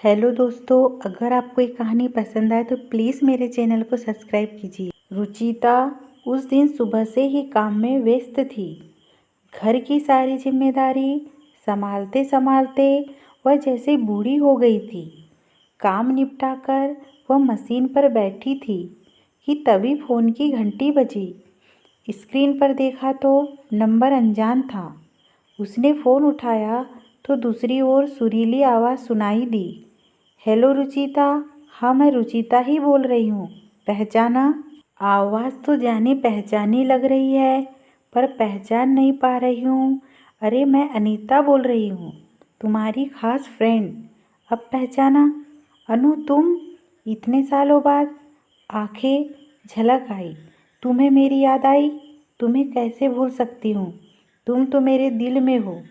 Hello दोस्तों, अगर आपको ये कहानी पसंद आए तो प्लीज़ मेरे चैनल को सब्सक्राइब कीजिए। रुचिता उस दिन सुबह से ही काम में व्यस्त थी। घर की सारी जिम्मेदारी संभालते संभालते वह जैसे बूढ़ी हो गई थी। काम निपटाकर वह मशीन पर बैठी थी कि तभी फ़ोन की घंटी बजी। स्क्रीन पर देखा तो नंबर अनजान था। उसने फ़ोन उठाया तो दूसरी ओर सुरीली आवाज़ सुनाई दी। हेलो रुचिता। हाँ, मैं रुचिता ही बोल रही हूँ। पहचाना? आवाज़ तो जानी पहचानी लग रही है, पर पहचान नहीं पा रही हूँ। अरे, मैं अनीता बोल रही हूँ, तुम्हारी खास फ्रेंड। अब पहचाना? अनु, तुम? इतने सालों बाद आंखें झलक आई। तुम्हें मेरी याद आई? तुम्हें कैसे भूल सकती हूँ? तुम तो मेरे दिल में हो।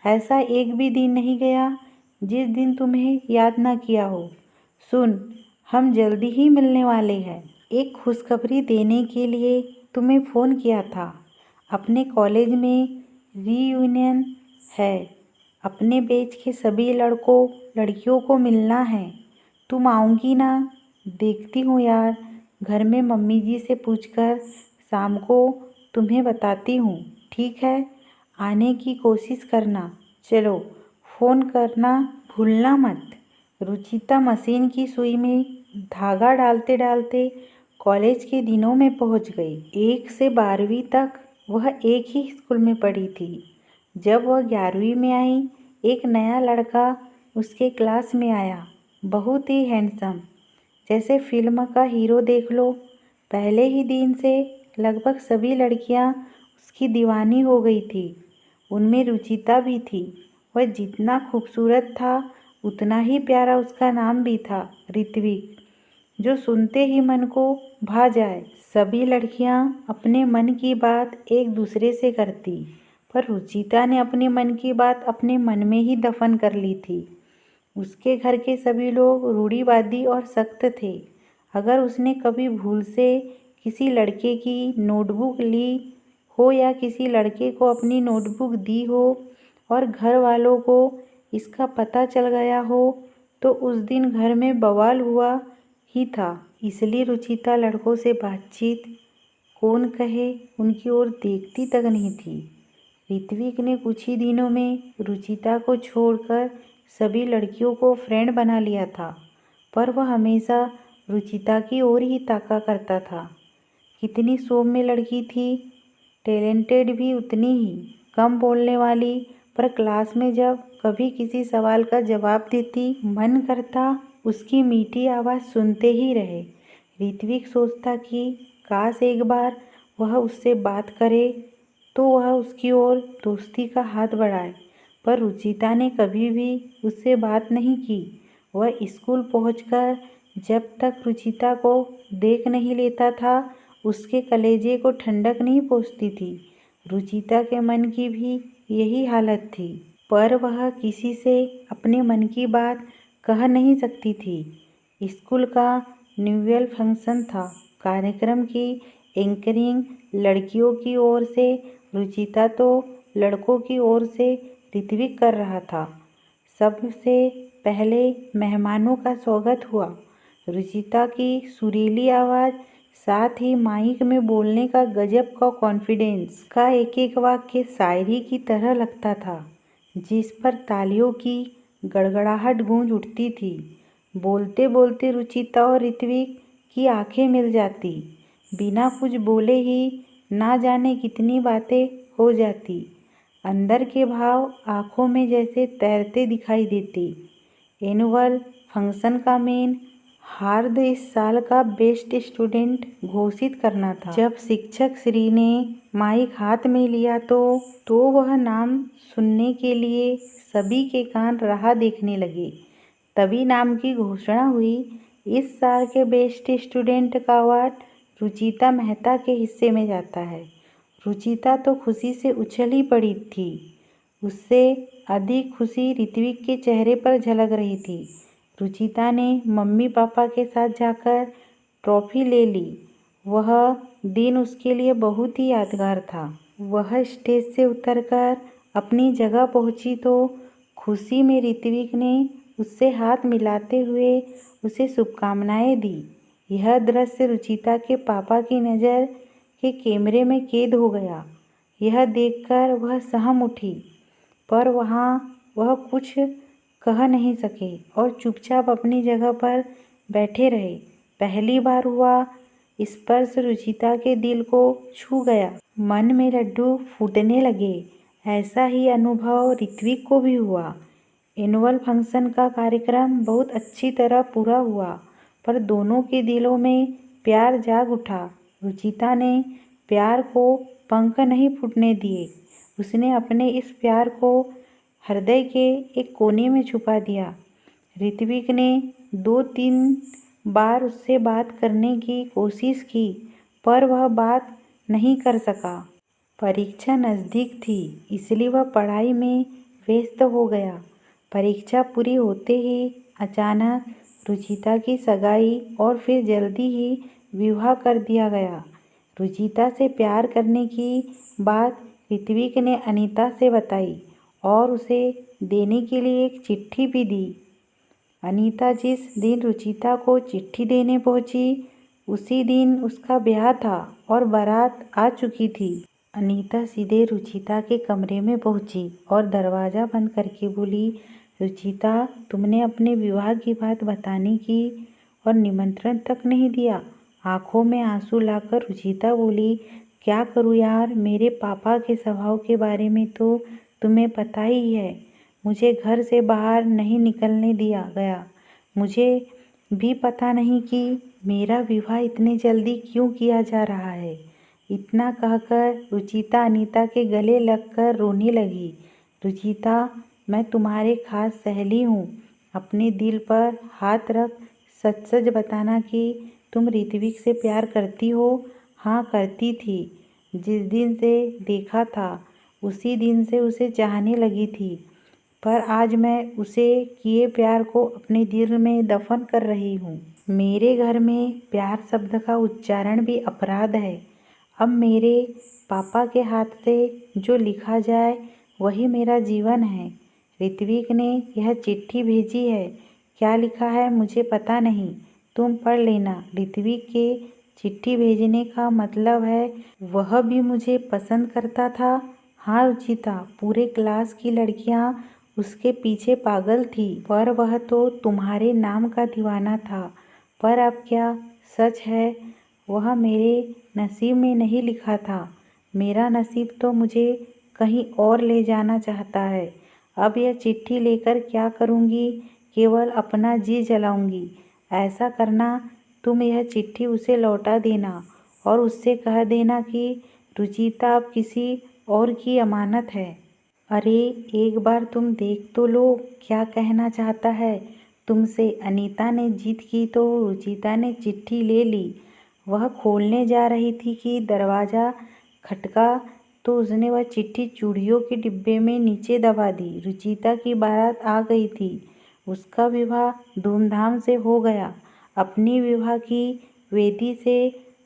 ऐसा एक भी दिन नहीं गया जिस दिन तुम्हें याद ना किया हो। सुन, हम जल्दी ही मिलने वाले हैं। एक खुशखबरी देने के लिए तुम्हें फ़ोन किया था। अपने कॉलेज में रीयूनियन है। अपने बैच के सभी लड़कों लड़कियों को मिलना है। तुम आओगी ना? देखती हूँ यार, घर में मम्मी जी से पूछकर शाम को तुम्हें बताती हूँ। ठीक है, आने की कोशिश करना। चलो, फ़ोन करना भूलना मत। रुचिता मशीन की सुई में धागा डालते डालते कॉलेज के दिनों में पहुंच गई। 1 से 12वीं तक वह एक ही स्कूल में पढ़ी थी। जब वह 11वीं में आई, एक नया लड़का उसके क्लास में आया। बहुत ही हैंडसम, जैसे फिल्म का हीरो देख लो। पहले ही दिन से लगभग सभी लड़कियां उसकी दीवानी हो गई थी। उनमें रुचिता भी थी। वह जितना खूबसूरत था उतना ही प्यारा उसका नाम भी था, ऋत्विक, जो सुनते ही मन को भा जाए। सभी लड़कियां अपने मन की बात एक दूसरे से करती, पर रुचिता ने अपने मन की बात अपने मन में ही दफन कर ली थी। उसके घर के सभी लोग रूढ़िवादी और सख्त थे। अगर उसने कभी भूल से किसी लड़के की नोटबुक ली हो या किसी लड़के को अपनी नोटबुक दी हो और घर वालों को इसका पता चल गया हो, तो उस दिन घर में बवाल हुआ ही था। इसलिए रुचिता लड़कों से बातचीत कौन कहे उनकी ओर देखती तक नहीं थी। ऋत्विक ने कुछ ही दिनों में रुचिता को छोड़कर सभी लड़कियों को फ्रेंड बना लिया था, पर वह हमेशा रुचिता की ओर ही ताका करता था। कितनी सौम्य लड़की थी, टैलेंटेड भी उतनी ही, कम बोलने वाली, पर क्लास में जब कभी किसी सवाल का जवाब देती, मन करता उसकी मीठी आवाज़ सुनते ही रहे। ऋत्विक सोचता कि काश एक बार वह उससे बात करे तो वह उसकी ओर दोस्ती का हाथ बढ़ाए, पर रुचिता ने कभी भी उससे बात नहीं की। वह स्कूल पहुंचकर जब तक रुचिता को देख नहीं लेता था, उसके कलेजे को ठंडक नहीं पहुंचती थी। रुचिता के मन की भी यही हालत थी, पर वह किसी से अपने मन की बात कह नहीं सकती थी। स्कूल का न्यूअल फंक्शन था। कार्यक्रम की एंकरिंग लड़कियों की ओर से, रुचिता तो लड़कों की ओर से ऋत्विक कर रहा था। सबसे पहले मेहमानों का स्वागत हुआ। रुचिता की सुरीली आवाज़, साथ ही माइक में बोलने का गजब का कॉन्फिडेंस, का एक एक वाक्य शायरी की तरह लगता था, जिस पर तालियों की गड़गड़ाहट गूंज उठती थी। बोलते बोलते रुचिता और ऋत्विक की आंखें मिल जाती। बिना कुछ बोले ही ना जाने कितनी बातें हो जाती। अंदर के भाव आंखों में जैसे तैरते दिखाई देते। एनुअल फंक्शन का मेन हार्द इस साल का बेस्ट स्टूडेंट घोषित करना था। जब शिक्षक श्री ने माइक हाथ में लिया तो वह नाम सुनने के लिए सभी के कान राह देखने लगे। तभी नाम की घोषणा हुई। इस साल के बेस्ट स्टूडेंट का अवार्ड रुचिता मेहता के हिस्से में जाता है। रुचिता तो खुशी से उछल ही पड़ी थी। उससे अधिक खुशी ऋत्विक के चेहरे पर झलक रही थी। रुचिता ने मम्मी पापा के साथ जाकर ट्रॉफी ले ली। वह दिन उसके लिए बहुत ही यादगार था। वह स्टेज से उतरकर अपनी जगह पहुंची तो खुशी में ऋत्विक ने उससे हाथ मिलाते हुए उसे शुभकामनाएं दी। यह दृश्य रुचिता के पापा की नज़र के कैमरे में कैद हो गया। यह देखकर वह सहम उठी, पर वह कुछ कह नहीं सके और चुपचाप अपनी जगह पर बैठे रहे। पहली बार हुआ स्पर्श रुचिता के दिल को छू गया। मन में लड्डू फूटने लगे। ऐसा ही अनुभव ऋत्विक को भी हुआ। एनुअल फंक्शन का कार्यक्रम बहुत अच्छी तरह पूरा हुआ, पर दोनों के दिलों में प्यार जाग उठा। रुचिता ने प्यार को पंख नहीं फूटने दिए। उसने अपने इस प्यार को हृदय के एक कोने में छुपा दिया। ऋत्विक ने 2-3 बार उससे बात करने की कोशिश की, पर वह बात नहीं कर सका। परीक्षा नज़दीक थी, इसलिए वह पढ़ाई में व्यस्त हो गया। परीक्षा पूरी होते ही अचानक रुचिता की सगाई और फिर जल्दी ही विवाह कर दिया गया। रुचिता से प्यार करने की बात ऋत्विक ने अनीता से बताई और उसे देने के लिए एक चिट्ठी भी दी। अनीता जिस दिन रुचिता को चिट्ठी देने पहुंची, उसी दिन उसका ब्याह था और बारात आ चुकी थी। अनीता सीधे रुचिता के कमरे में पहुंची और दरवाज़ा बंद करके बोली, रुचिता, तुमने अपने विवाह की बात बताने की और निमंत्रण तक नहीं दिया। आंखों में आंसू लाकर रुचिता बोली, क्या करूँ यार, मेरे पापा के स्वभाव के बारे में तो तुम्हें पता ही है। मुझे घर से बाहर नहीं निकलने दिया गया। मुझे भी पता नहीं कि मेरा विवाह इतने जल्दी क्यों किया जा रहा है। इतना कहकर रुचिता अनीता के गले लगकर रोने लगी। रुचिता, मैं तुम्हारे खास सहेली हूँ। अपने दिल पर हाथ रख सच सच बताना कि तुम ऋत्विक से प्यार करती हो। हाँ, करती थी। जिस दिन से देखा था उसी दिन से उसे चाहने लगी थी, पर आज मैं उसे किए प्यार को अपने दिल में दफन कर रही हूँ। मेरे घर में प्यार शब्द का उच्चारण भी अपराध है। अब मेरे पापा के हाथ से जो लिखा जाए वही मेरा जीवन है। ऋत्विक ने यह चिट्ठी भेजी है। क्या लिखा है मुझे पता नहीं, तुम पढ़ लेना। ऋत्विक के चिट्ठी भेजने का मतलब है वह भी मुझे पसंद करता था। हाँ रुचिता, पूरे क्लास की लड़कियां उसके पीछे पागल थी, पर वह तो तुम्हारे नाम का दीवाना था। पर अब क्या सच है, वह मेरे नसीब में नहीं लिखा था। मेरा नसीब तो मुझे कहीं और ले जाना चाहता है। अब यह चिट्ठी लेकर क्या करूँगी, केवल अपना जी जलाऊंगी। ऐसा करना, तुम यह चिट्ठी उसे लौटा देना और उससे कह देना कि रुचिता अब किसी और की अमानत है। अरे एक बार तुम देख तो लो क्या कहना चाहता है तुमसे। अनीता ने जिद की तो रुचिता ने चिट्ठी ले ली। वह खोलने जा रही थी कि दरवाज़ा खटका तो उसने वह चिट्ठी चूड़ियों के डिब्बे में नीचे दबा दी। रुचिता की बारात आ गई थी। उसका विवाह धूमधाम से हो गया। अपनी विवाह की वेदी से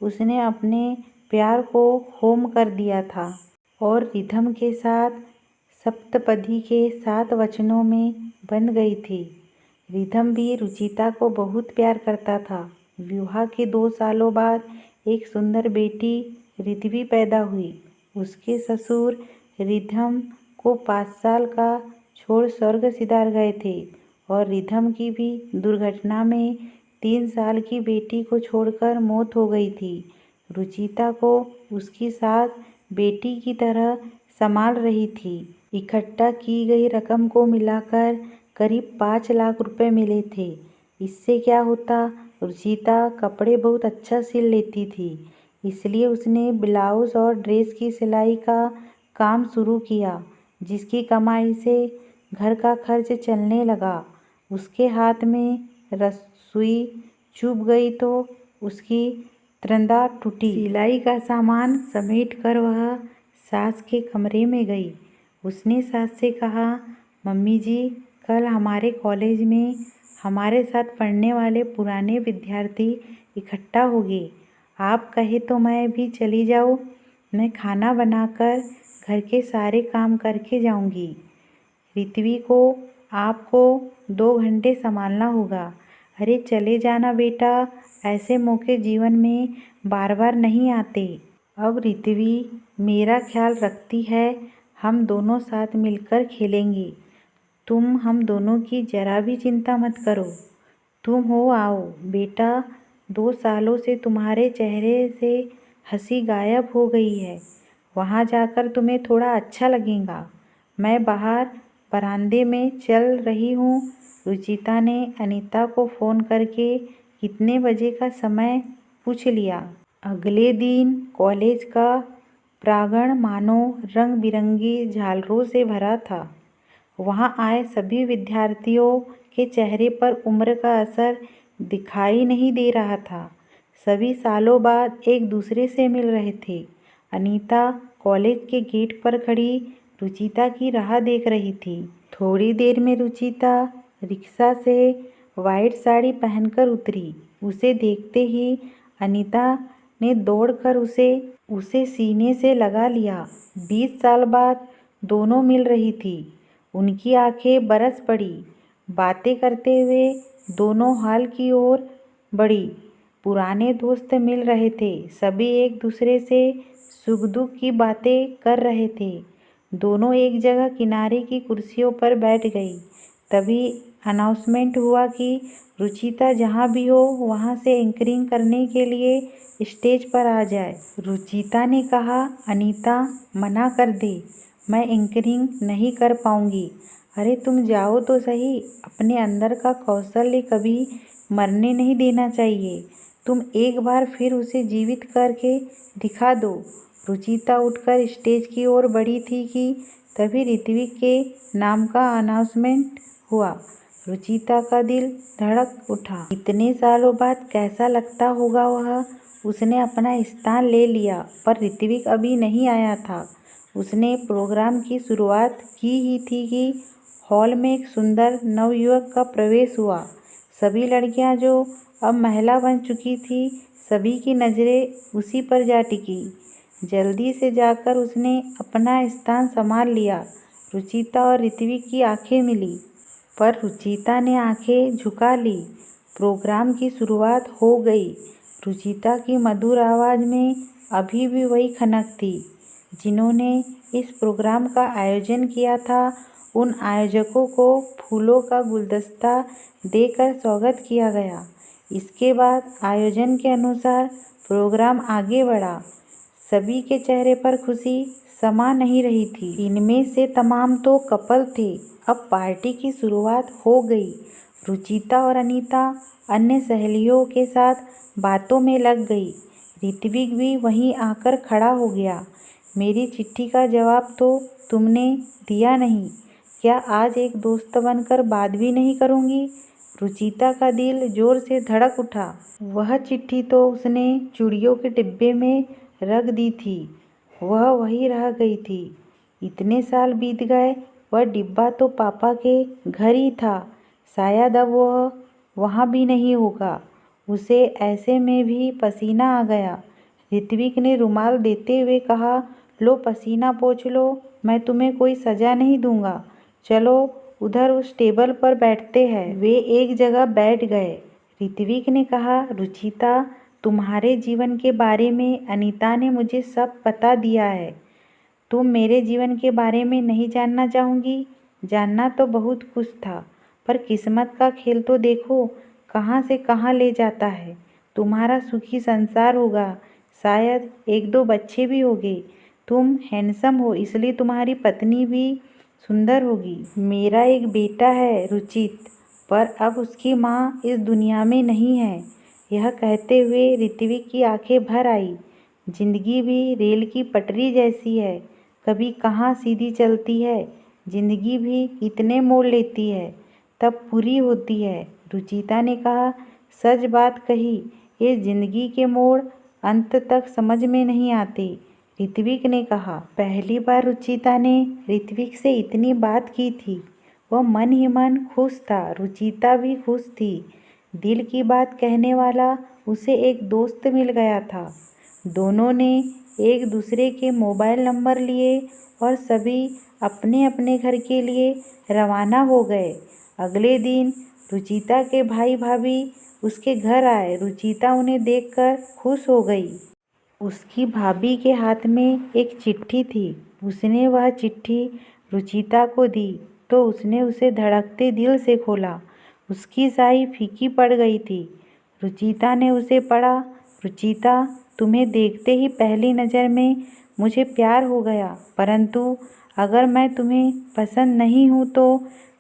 उसने अपने प्यार को होम कर दिया था और रिधम के साथ सप्तपदी के 7 वचनों में बन गई थी। रिधम भी रुचिता को बहुत प्यार करता था। विवाह के 2 सालों बाद एक सुंदर बेटी रिधवी पैदा हुई। उसके ससुर रिधम को 5 साल का छोड़ स्वर्ग सिधार गए थे और रिधम की भी दुर्घटना में 3 साल की बेटी को छोड़कर मौत हो गई थी। रुचिता को उसकी सास बेटी की तरह संभाल रही थी। इकट्ठा की गई रकम को मिलाकर करीब 5 लाख रुपए मिले थे। इससे क्या होता, रुचिता कपड़े बहुत अच्छा सिल लेती थी, इसलिए उसने ब्लाउज और ड्रेस की सिलाई का काम शुरू किया, जिसकी कमाई से घर का खर्च चलने लगा। उसके हाथ में रस्सी चुभ गई तो उसकी त्रंदा टूटी। सिलाई का सामान समेट कर वह सास के कमरे में गई। उसने सास से कहा, मम्मी जी, कल हमारे कॉलेज में हमारे साथ पढ़ने वाले पुराने विद्यार्थी इकट्ठा होंगे। आप कहे तो मैं भी चली जाऊँ। मैं खाना बनाकर घर के सारे काम करके जाऊंगी। ऋत्विक को आपको 2 घंटे संभालना होगा। अरे चले जाना बेटा, ऐसे मौके जीवन में बार बार नहीं आते। अब ऋत्वी मेरा ख्याल रखती है, हम दोनों साथ मिलकर खेलेंगे। तुम हम दोनों की जरा भी चिंता मत करो। तुम हो आओ बेटा, 2 सालों से तुम्हारे चेहरे से हंसी गायब हो गई है। वहाँ जाकर तुम्हें थोड़ा अच्छा लगेगा। मैं बाहर बरामदे में चल रही हूँ। रुचिता ने अनीता को फ़ोन करके कितने बजे का समय पूछ लिया। अगले दिन कॉलेज का प्रांगण मानो रंग बिरंगी झालरों से भरा था। वहाँ आए सभी विद्यार्थियों के चेहरे पर उम्र का असर दिखाई नहीं दे रहा था। सभी सालों बाद एक दूसरे से मिल रहे थे। अनीता कॉलेज के गेट पर खड़ी रुचिता की राह देख रही थी। थोड़ी देर में रुचिता रिक्शा से वाइट साड़ी पहनकर उतरी। उसे देखते ही अनीता ने दौड़कर उसे सीने से लगा लिया। 20 साल बाद दोनों मिल रही थी। उनकी आंखें बरस पड़ी। बातें करते हुए दोनों हॉल की ओर बढ़ी। पुराने दोस्त मिल रहे थे। सभी एक दूसरे से सुख दुख की बातें कर रहे थे। दोनों एक जगह किनारे की कुर्सियों पर बैठ गई। तभी अनाउंसमेंट हुआ कि रुचिता जहाँ भी हो वहाँ से एंकरिंग करने के लिए स्टेज पर आ जाए। रुचिता ने कहा, अनीता मना कर दे, मैं एंकरिंग नहीं कर पाऊंगी। अरे तुम जाओ तो सही, अपने अंदर का कौशल्य कभी मरने नहीं देना चाहिए। तुम एक बार फिर उसे जीवित करके दिखा दो। रुचिता उठकर स्टेज की ओर बढ़ी थी कि तभी ऋत्वी के नाम का अनाउंसमेंट हुआ। रुचिता का दिल धड़क उठा। इतने सालों बाद कैसा लगता होगा वह। उसने अपना स्थान ले लिया, पर ऋत्विक अभी नहीं आया था। उसने प्रोग्राम की शुरुआत की ही थी कि हॉल में एक सुंदर नवयुवक का प्रवेश हुआ। सभी लड़कियां जो अब महिला बन चुकी थी, सभी की नज़रें उसी पर जा टिकी। जल्दी से जाकर उसने अपना स्थान संभाल लिया। रुचिता और ऋत्विक की आंखें मिली, पर रुचिता ने आंखें झुका ली। प्रोग्राम की शुरुआत हो गई। रुचिता की मधुर आवाज़ में अभी भी वही खनक थी। जिन्होंने इस प्रोग्राम का आयोजन किया था, उन आयोजकों को फूलों का गुलदस्ता देकर स्वागत किया गया। इसके बाद आयोजन के अनुसार प्रोग्राम आगे बढ़ा। सभी के चेहरे पर खुशी समा नहीं रही थी। इनमें से तमाम तो कपल थे। अब पार्टी की शुरुआत हो गई। रुचिता और अनीता अन्य सहेलियों के साथ बातों में लग गई। ऋत्विक भी वहीं आकर खड़ा हो गया। मेरी चिट्ठी का जवाब तो तुमने दिया नहीं, क्या आज एक दोस्त बनकर बात भी नहीं करूँगी? रुचिता का दिल जोर से धड़क उठा। वह चिट्ठी तो उसने चूड़ियों के डिब्बे में रख दी थी, वह वहीं रह गई थी। इतने साल बीत गए, वह डिब्बा तो पापा के घर ही था। शायद अब वह वहाँ भी नहीं होगा। उसे ऐसे में भी पसीना आ गया। ऋत्विक ने रुमाल देते हुए कहा, लो पसीना पोंछ लो, मैं तुम्हें कोई सज़ा नहीं दूंगा। चलो उधर उस टेबल पर बैठते हैं। वे एक जगह बैठ गए। ऋत्विक ने कहा, रुचिता, तुम्हारे जीवन के बारे में अनीता ने मुझे सब बता दिया है। तुम मेरे जीवन के बारे में नहीं जानना चाहूँगी? जानना तो बहुत कुछ था, पर किस्मत का खेल तो देखो कहाँ से कहाँ ले जाता है। तुम्हारा सुखी संसार होगा, शायद 1-2 बच्चे भी होंगे। तुम हैंडसम हो, इसलिए तुम्हारी पत्नी भी सुंदर होगी। मेरा एक बेटा है रुचित, पर अब उसकी माँ इस दुनिया में नहीं है। यह कहते हुए ऋत्विक की आंखें भर आई। जिंदगी भी रेल की पटरी जैसी है, कभी कहाँ सीधी चलती है। जिंदगी भी इतने मोड़ लेती है, तब पूरी होती है। रुचिता ने कहा, सच बात कही, ये जिंदगी के मोड़ अंत तक समझ में नहीं आते। ऋत्विक ने कहा। पहली बार रुचिता ने ऋत्विक से इतनी बात की थी। वह मन ही मन खुश था, रुचिता भी खुश थी। दिल की बात कहने वाला उसे एक दोस्त मिल गया था। दोनों ने एक दूसरे के मोबाइल नंबर लिए और सभी अपने अपने घर के लिए रवाना हो गए। अगले दिन रुचिता के भाई भाभी उसके घर आए। रुचिता उन्हें देखकर खुश हो गई। उसकी भाभी के हाथ में एक चिट्ठी थी। उसने वह चिट्ठी रुचिता को दी तो उसने उसे धड़कते दिल से खोला। उसकी स्याही फीकी पड़ गई थी। रुचिता ने उसे पढ़ा। रुचिता, तुम्हें देखते ही पहली नज़र में मुझे प्यार हो गया, परंतु अगर मैं तुम्हें पसंद नहीं हूँ तो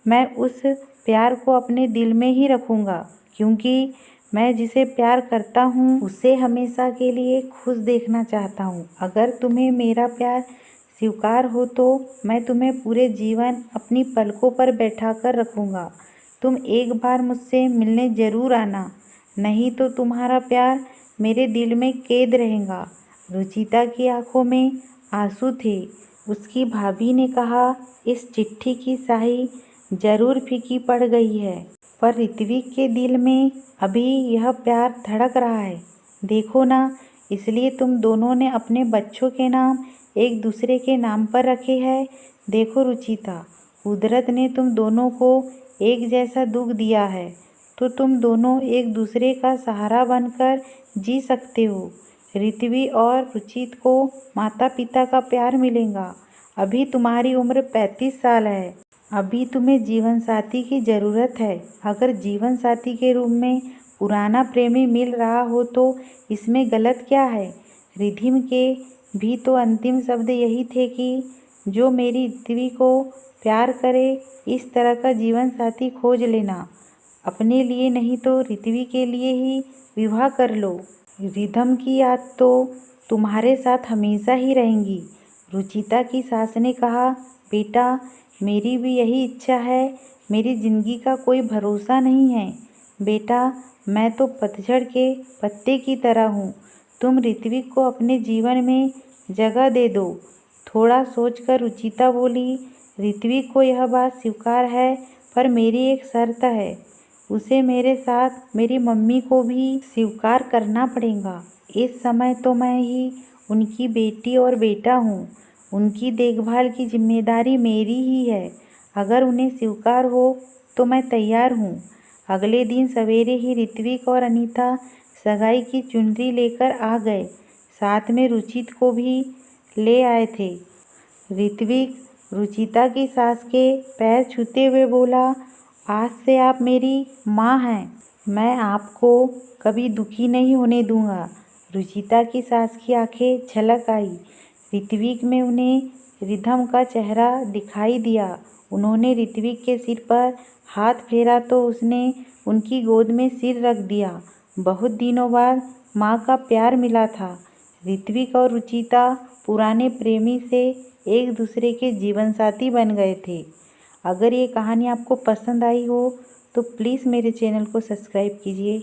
मैं उस प्यार को अपने दिल में ही रखूँगा, क्योंकि मैं जिसे प्यार करता हूँ उसे हमेशा के लिए खुश देखना चाहता हूँ। अगर तुम्हें मेरा प्यार स्वीकार हो तो मैं तुम्हें पूरे जीवन अपनी पलकों पर बैठा कर रखूँगा। तुम एक बार मुझसे मिलने ज़रूर आना, नहीं तो तुम्हारा प्यार मेरे दिल में कैद रहेगा। रुचिता की आंखों में आंसू थे। उसकी भाभी ने कहा, इस चिट्ठी की स्याही जरूर फीकी पड़ गई है, पर ऋत्विक के दिल में अभी यह प्यार धड़क रहा है। देखो ना, इसलिए तुम दोनों ने अपने बच्चों के नाम एक दूसरे के नाम पर रखे हैं। देखो रुचिता, कुदरत ने तुम दोनों को एक जैसा दुख दिया है, तो तुम दोनों एक दूसरे का सहारा बनकर जी सकते हो। ऋत्विक और रुचित को माता पिता का प्यार मिलेगा। अभी तुम्हारी उम्र 35 साल है। अभी तुम्हें जीवन साथी की ज़रूरत है। अगर जीवन साथी के रूप में पुराना प्रेमी मिल रहा हो तो इसमें गलत क्या है। रिधिम के भी तो अंतिम शब्द यही थे कि जो मेरी ऋत्विक को प्यार करे, इस तरह का जीवन साथी खोज लेना। अपने लिए नहीं तो ऋत्विक के लिए ही विवाह कर लो। रिधम की याद तो तुम्हारे साथ हमेशा ही रहेंगी। रुचिता की सास ने कहा, बेटा, मेरी भी यही इच्छा है। मेरी ज़िंदगी का कोई भरोसा नहीं है बेटा, मैं तो पतझड़ के पत्ते की तरह हूँ। तुम ऋत्विक को अपने जीवन में जगह दे दो। थोड़ा सोचकर रुचिता बोली, ऋत्विक को यह बात स्वीकार है, पर मेरी एक शर्त है। उसे मेरे साथ मेरी मम्मी को भी स्वीकार करना पड़ेगा। इस समय तो मैं ही उनकी बेटी और बेटा हूँ। उनकी देखभाल की जिम्मेदारी मेरी ही है। अगर उन्हें स्वीकार हो तो मैं तैयार हूँ। अगले दिन सवेरे ही ऋत्विक और अनीता सगाई की चुनरी लेकर आ गए। साथ में रुचित को भी ले आए थे। ऋत्विक रुचिता की सास के पैर छूते हुए बोला, आज से आप मेरी माँ हैं। मैं आपको कभी दुखी नहीं होने दूंगा। रुचिता की सास की आंखें झलक आई। ऋत्विक में उन्हें रिधम का चेहरा दिखाई दिया। उन्होंने ऋत्विक के सिर पर हाथ फेरा तो उसने उनकी गोद में सिर रख दिया। बहुत दिनों बाद माँ का प्यार मिला था। ऋत्विक और रुचिता पुराने प्रेमी से एक दूसरे के जीवन साथी बन गए थे। अगर ये कहानी आपको पसंद आई हो तो प्लीज़ मेरे चैनल को सब्सक्राइब कीजिए।